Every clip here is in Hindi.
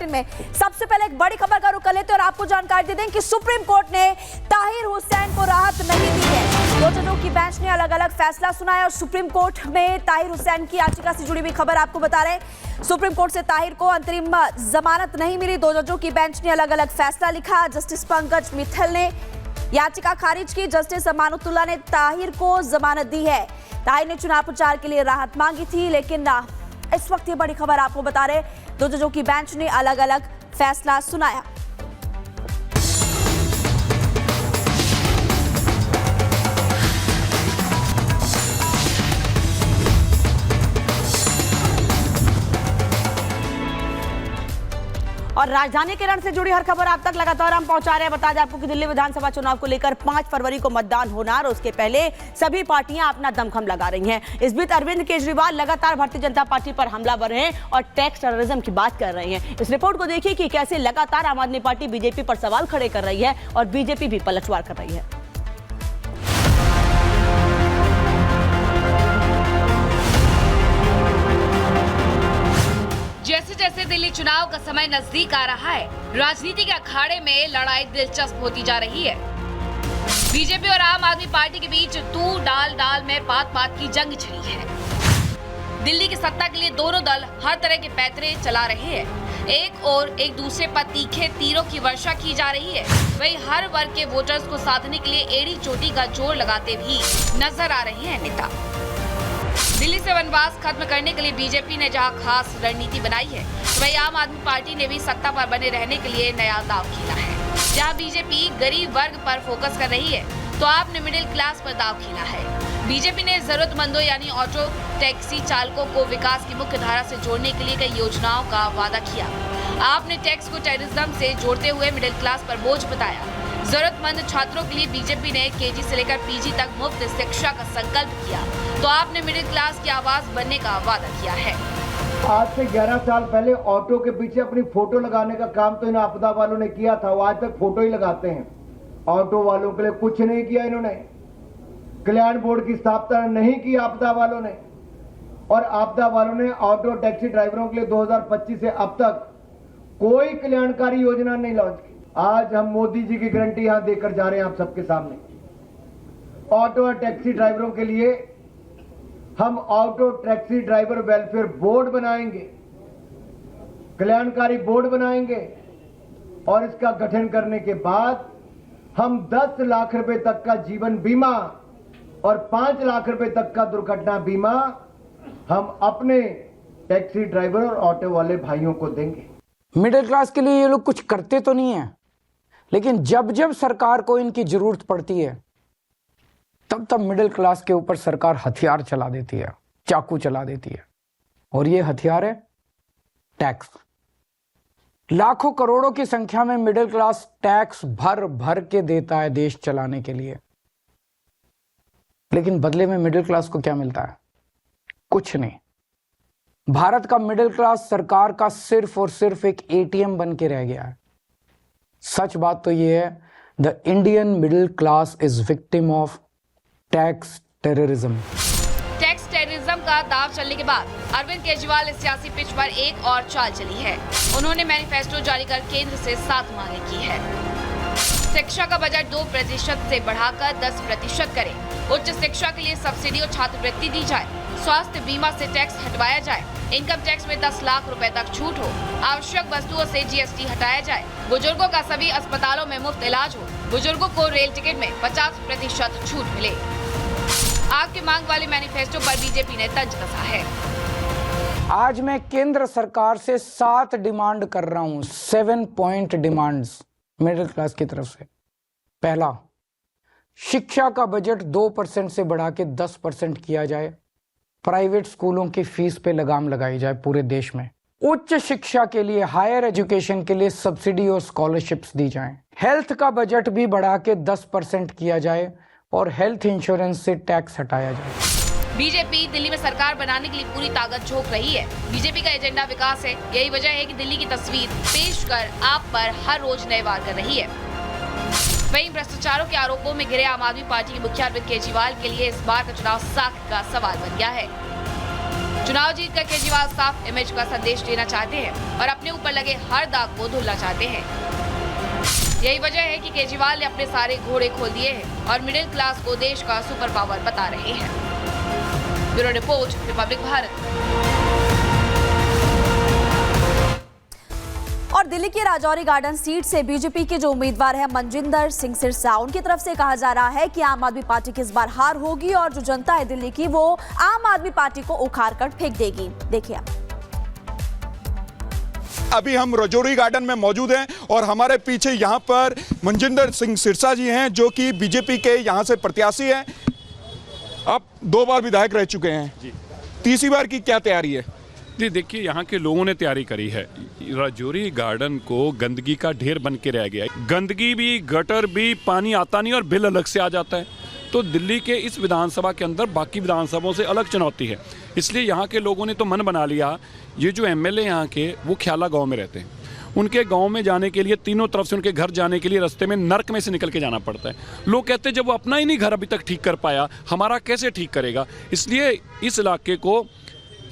बुलेटिन में। सबसे पहले एक बड़ी खबर का रुख कर लेते हैं और आपको जानकारी दे दें कि सुप्रीम कोर्ट ने ताहिर हुसैन को राहत नहीं दी है। दो जजों की बेंच ने अलग अलग फैसला सुनाया और सुप्रीम कोर्ट में ताहिर हुसैन की याचिका से जुड़ी हुई खबर आपको बता रहे हैं। सुप्रीम कोर्ट से ताहिर को अंतरिम जमानत नहीं मिली। दो जजों की बेंच ने अलग अलग फैसला लिखा। जस्टिस पंकज मित्तल ने याचिका खारिज की। जस्टिस अमानुतुल्लाह ने ताहिर को जमानत दी है। ताहिर ने चुनाव प्रचार के लिए राहत मांगी थी, लेकिन इस वक्त ये बड़ी खबर आपको बता रहे, दो जजों की बेंच ने अलग अलग फैसला सुनाया। और राजधानी के रण से जुड़ी हर खबर आप तक लगातार हम पहुंचा रहे हैं। बता दें आपको कि दिल्ली विधानसभा चुनाव को लेकर 5 फरवरी को मतदान होना और उसके पहले सभी पार्टियां अपना दमखम लगा रही हैं। इस बीच अरविंद केजरीवाल लगातार भारतीय जनता पार्टी पर हमलावर हैं और टैक्स टेररिज्म की बात कर रहे हैं। इस रिपोर्ट को देखिए कि कैसे लगातार आम आदमी पार्टी बीजेपी पर सवाल खड़े कर रही है और बीजेपी भी पलटवार कर रही है। जैसे जैसे दिल्ली चुनाव का समय नजदीक आ रहा है, राजनीति के अखाड़े में लड़ाई दिलचस्प होती जा रही है। बीजेपी और आम आदमी पार्टी के बीच तू डाल डाल में बात बात की जंग छिड़ी है। दिल्ली की सत्ता के लिए दोनों दल हर तरह के पैतरे चला रहे हैं। एक और एक दूसरे पर तीखे तीरों की वर्षा की जा रही है। वहीं हर वर्ग के वोटर्स को साधने के लिए एड़ी चोटी का जोर लगाते भी नजर आ रहे हैं नेता। दिल्ली से वनवास खत्म करने के लिए बीजेपी ने जहां खास रणनीति बनाई है, वहीं आम आदमी पार्टी ने भी सत्ता पर बने रहने के लिए नया दांव खेला है। जहां बीजेपी गरीब वर्ग पर फोकस कर रही है, तो आपने मिडिल क्लास पर दांव खेला है। बीजेपी ने जरूरतमंदों यानी ऑटो टैक्सी चालकों को विकास की मुख्य धारा से जोड़ने के लिए कई योजनाओं का वादा किया। आपने टैक्स को टेररिज्म से जोड़ते हुए मिडिल क्लास पर बोझ बताया। जरूरतमंद छात्रों के लिए बीजेपी ने केजी से लेकर पीजी तक मुफ्त शिक्षा का संकल्प किया, तो आपने मिडिल क्लास की आवाज बनने का वादा किया है। आज से 11 साल पहले ऑटो के पीछे अपनी फोटो लगाने का काम तो इन आपदा वालों ने किया था। वो आज तक फोटो ही लगाते हैं। ऑटो वालों के लिए कुछ नहीं किया इन्होंने। कल्याण बोर्ड की स्थापना नहीं की आपदा वालों ने, और आपदा वालों ने ऑटो टैक्सी ड्राइवरों के लिए 2025 से अब तक कोई कल्याणकारी योजना नहीं लॉन्च की। आज हम मोदी जी की गारंटी यहां देकर जा रहे हैं आप सबके सामने। ऑटो और टैक्सी ड्राइवरों के लिए हम auto taxi driver welfare board बनाएंगे, कल्याणकारी बोर्ड बनाएंगे, और इसका गठन करने के बाद हम 10 लाख रुपए तक का जीवन बीमा और 5 लाख रुपए तक का दुर्घटना बीमा हम अपने टैक्सी ड्राइवर और ऑटो वाले भाइयों को देंगे। मिडिल क्लास के लिए ये लोग कुछ करते तो नहीं है, लेकिन जब जब सरकार को इनकी जरूरत पड़ती है, तब तब मिडिल क्लास के ऊपर सरकार हथियार चला देती है, चाकू चला देती है। और ये हथियार है टैक्स। लाखों करोड़ों की संख्या में मिडिल क्लास टैक्स भर भर के देता है देश चलाने के लिए, लेकिन बदले में मिडिल क्लास को क्या मिलता है? कुछ नहीं। भारत का मिडिल क्लास सरकार का सिर्फ और सिर्फ एक एटीएम बन के रह गया है। सच बात तो यह है, the Indian middle class is victim of tax terrorism. Tax terrorism का दांव चलने के बाद अरविंद केजरीवाल इस सियासी पिच पर एक और चाल चली है। उन्होंने मैनिफेस्टो जारी कर केंद्र से 7 मांगे की है। शिक्षा का बजट 2% से बढ़ाकर 10% करें। उच्च शिक्षा के लिए सब्सिडी और छात्रवृत्ति दी जाए। स्वास्थ्य बीमा से टैक्स हटवाया जाए। इनकम टैक्स में 10 लाख रुपए तक छूट हो। आवश्यक वस्तुओं से जीएसटी हटाया जाए। बुजुर्गों का सभी अस्पतालों में मुफ्त इलाज हो। बुजुर्गों को रेल टिकट में 50% छूट मिले। आपकी मांग वाले मैनिफेस्टो पर बीजेपी ने तंज कसा है। आज मैं केंद्र सरकार से 7 डिमांड कर रहा हूं, 7 पॉइंट डिमांड्स मिडिल क्लास की तरफ से। पहला, शिक्षा का बजट 2% से बढ़ा के 10% किया जाए। प्राइवेट स्कूलों की फीस पे लगाम लगाई जाए पूरे देश में। उच्च शिक्षा के लिए, हायर एजुकेशन के लिए सब्सिडी और स्कॉलरशिप्स दी जाएं। हेल्थ का बजट भी बढ़ा के 10% किया जाए और हेल्थ इंश्योरेंस से टैक्स हटाया जाए। बीजेपी दिल्ली में सरकार बनाने के लिए पूरी ताकत झोंक रही है। बीजेपी का एजेंडा विकास है। यही वजह है कि दिल्ली की तस्वीर पेश कर आप पर हर रोज नए वार कर रही है। वहीं भ्रष्टाचारों के आरोपों में घिरे आम आदमी पार्टी के मुखिया अरविंद केजरीवाल के लिए इस बार का चुनाव साख का सवाल बन गया है। चुनाव जीतकर केजरीवाल साफ इमेज का संदेश देना चाहते हैं और अपने ऊपर लगे हर दाग को धुलना चाहते हैं। यही वजह है कि केजरीवाल ने अपने सारे घोड़े खोल दिए हैं और मिडिल क्लास को देश का सुपर पावर बता रहे हैं। Bureau report, Republic Bharat. और दिल्ली की राजौरी गार्डन सीट से बीजेपी के जो उम्मीदवार हैं मनजिंदर सिंह सिरसा, उनकी तरफ से कहा जा रहा है कि आम आदमी पार्टी की इस बार हार होगी और जो जनता है दिल्ली की, वो आम आदमी पार्टी को उखाड़ कर फेंक देगी। देखिए अभी हम राजौरी गार्डन में मौजूद हैं और हमारे पीछे यहाँ पर मनजिंदर सिंह सिरसा जी हैं, जो कि बीजेपी के यहाँ से प्रत्याशी हैं। आप 2 बार विधायक रह चुके हैं जी, तीसरी बार की क्या तैयारी है? जी देखिए, यहाँ के लोगों ने तैयारी करी है। राजौरी गार्डन को गंदगी का ढेर बन के रह गया है। गंदगी भी, गटर भी, पानी आता नहीं और बिल अलग से आ जाता है। तो दिल्ली के इस विधानसभा के अंदर बाकी विधानसभाओं से अलग चुनौती है। इसलिए यहाँ के लोगों ने तो मन बना लिया, ये जो एमएलए यहाँ के वो ख्याला गांव में रहते हैं, उनके गांव में जाने के लिए तीनों तरफ से उनके घर जाने के लिए रास्ते में नर्क में से निकल के जाना पड़ता है। लोग कहते हैं जब वो अपना ही नहीं घर अभी तक ठीक कर पाया, हमारा कैसे ठीक करेगा। इसलिए इस इलाके को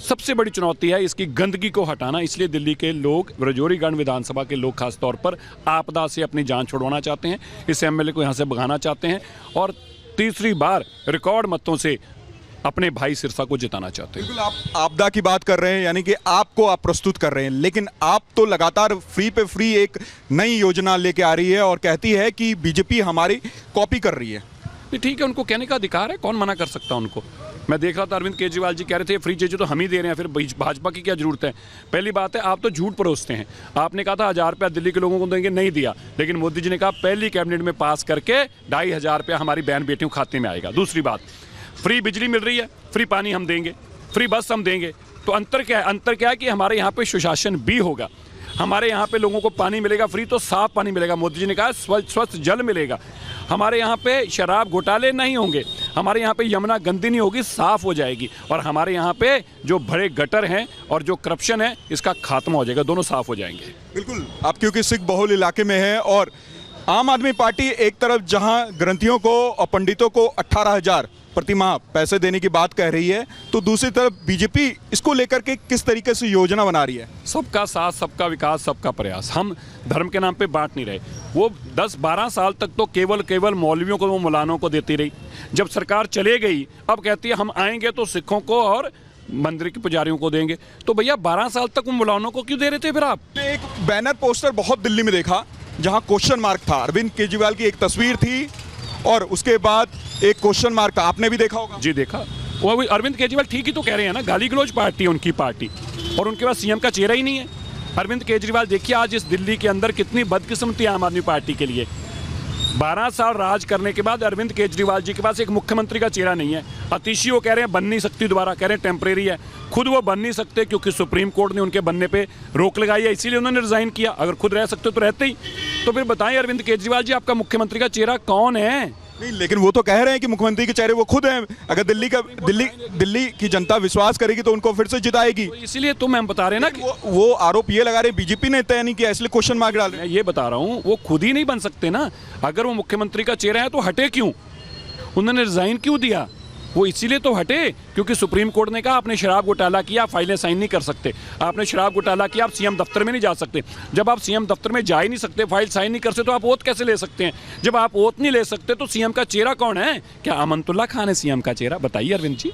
सबसे बड़ी चुनौती है इसकी गंदगी को हटाना। इसलिए दिल्ली के लोग, राजौरी गार्डन विधानसभा के लोग खास तौर पर आपदा से अपनी जान छुड़वाना चाहते हैं, इस एमएलए को यहाँ से भगाना चाहते हैं और तीसरी बार रिकॉर्ड मतों से अपने भाई सिरसा को जिताना चाहते हैं। बिल्कुल, आप आपदा की बात कर रहे हैं, यानी कि आपको आप प्रस्तुत कर रहे हैं, लेकिन आप तो लगातार फ्री पे फ्री एक नई योजना लेके आ रही है और कहती है कि बीजेपी हमारी कॉपी कर रही है। ठीक है, उनको कहने का अधिकार है, कौन मना कर सकता है उनको। मैं देख रहा था अरविंद केजरीवाल जी कह रहे थे फ्री चीज़ें तो हम ही दे रहे हैं, फिर भाजपा की क्या जरूरत है। पहली बात है, आप तो झूठ परोसते हैं। आपने कहा था 1000 रुपया दिल्ली के लोगों को देंगे, नहीं दिया। लेकिन मोदी जी ने कहा पहली कैबिनेट में पास करके 2500 रुपया हमारी बहन बेटियों के खाते में आएगा। दूसरी बात, फ्री बिजली मिल रही है, फ्री पानी हम देंगे, फ्री बस हम देंगे। तो अंतर क्या है? अंतर क्या है कि हमारे यहाँ पे सुशासन भी होगा, हमारे यहाँ पे लोगों को पानी मिलेगा फ्री, तो साफ पानी मिलेगा। मोदी जी ने कहा स्वच्छ जल मिलेगा। हमारे यहाँ पे शराब घोटाले नहीं होंगे, हमारे यहाँ पे यमुना गंदी नहीं होगी, साफ हो जाएगी। और हमारे यहाँ पे जो भरे गटर हैं और जो करप्शन है, इसका खात्मा हो जाएगा, दोनों साफ हो जाएंगे। बिल्कुल, आप क्योंकि सिख बहुल इलाके में है और आम आदमी पार्टी एक तरफ जहां ग्रंथियों को और पंडितों को 18,000 प्रति माह पैसे देने की बात कह रही है, तो दूसरी तरफ बीजेपी इसको लेकर के किस तरीके से योजना बना रही है? सबका साथ, सबका विकास, सबका प्रयास। हम धर्म के नाम पे बांट नहीं रहे। वो 10-12 साल तक तो केवल मौलवियों को, वो मौलानों को देती रही। जब सरकार चले गई, अब कहती है हम आएंगे तो सिखों को और मंदिर के पुजारियों को देंगे। तो भैया 12 साल तक उन मौलानों को क्यों दे रहे थे फिर आप? एक बैनर पोस्टर बहुत दिल्ली में देखा जहां क्वेश्चन मार्क था, अरविंद केजरीवाल की एक तस्वीर थी और उसके बाद एक क्वेश्चन मार्क था। आपने भी देखा होगा। जी देखा। वो अरविंद केजरीवाल ठीक ही तो कह रहे हैं ना, गाली गलौज पार्टी है उनकी पार्टी, और उनके पास सीएम का चेहरा ही नहीं है। अरविंद केजरीवाल देखिए आज इस दिल्ली के अंदर कितनी बदकिस्मती आम आदमी पार्टी के लिए। 12 साल राज करने के बाद अरविंद केजरीवाल जी के पास एक मुख्यमंत्री का चेहरा नहीं है। अतिशी वो कह रहे हैं बन नहीं सकती दोबारा, कह रहे हैं टेम्परेरी है। खुद वो बन नहीं सकते क्योंकि सुप्रीम कोर्ट ने उनके बनने पे रोक लगाई है, इसीलिए उन्होंने रिजाइन किया। अगर खुद रह सकते तो रहते ही। तो फिर बताएं अरविंद केजरीवाल जी, आपका मुख्यमंत्री का चेहरा कौन है? नहीं, लेकिन वो तो कह रहे हैं कि मुख्यमंत्री के चेहरे वो खुद हैं। अगर दिल्ली की जनता विश्वास करेगी तो उनको फिर से जिताएगी। तो इसीलिए तो मैं बता रहे हैं ना कि वो आरोप ये लगा रहे हैं बीजेपी ने तय नहीं किया, इसलिए क्वेश्चन मार्क डाल रहे हैं। मैं ये बता रहा हूँ, वो खुद ही नहीं बन सकते ना। अगर वो मुख्यमंत्री का चेहरा है तो हटे क्यों? उन्होंने रिजाइन क्यों दिया? वो इसीलिए तो हटे क्योंकि सुप्रीम कोर्ट ने कहा आपने शराब घोटाला किया, फाइलें साइन नहीं कर सकते। आपने शराब घोटाला किया, आप सीएम दफ्तर में नहीं जा सकते। जब आप सीएम दफ्तर में जा ही नहीं सकते, फाइल साइन नहीं कर सकते, तो आप ओथ कैसे ले सकते हैं? जब आप ओथ नहीं ले सकते तो सीएम का चेहरा कौन है? क्या अमनतुल्ला खान है सीएम का चेहरा? बताइए अरविंद जी।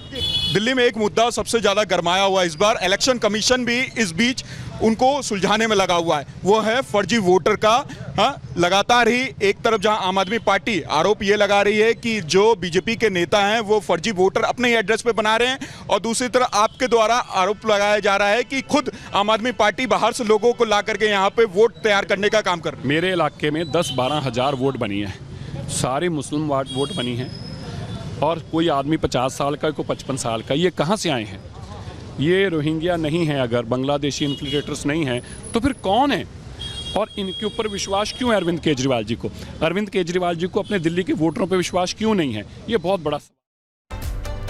दिल्ली में एक मुद्दा सबसे ज्यादा गरमाया हुआ इस बार, इलेक्शन कमीशन भी इस बीच उनको सुलझाने में लगा हुआ है, वो है फर्जी वोटर का। हाँ, लगातार ही एक तरफ जहां आम आदमी पार्टी आरोप ये लगा रही है कि जो बीजेपी के नेता हैं वो फर्जी वोटर अपने ही एड्रेस पे बना रहे हैं, और दूसरी तरफ आपके द्वारा आरोप लगाया जा रहा है कि खुद आम आदमी पार्टी बाहर से लोगों को ला करके यहाँ पे वोट तैयार करने का काम कर रही है। मेरे इलाके में 10-12 हज़ार वोट बनी है, सारी मुस्लिम वोट बनी है, और कोई आदमी 50 साल का, कोई 55 साल का। ये कहाँ से आए हैं? ये रोहिंग्या नहीं है, अगर बांग्लादेशी इन्फ्लिट्रेटर्स नहीं हैं तो फिर कौन है? और इनके ऊपर विश्वास क्यों है अरविंद केजरीवाल जी को? अरविंद केजरीवाल जी को अपने दिल्ली के वोटरों पर विश्वास क्यों नहीं है? ये बहुत बड़ा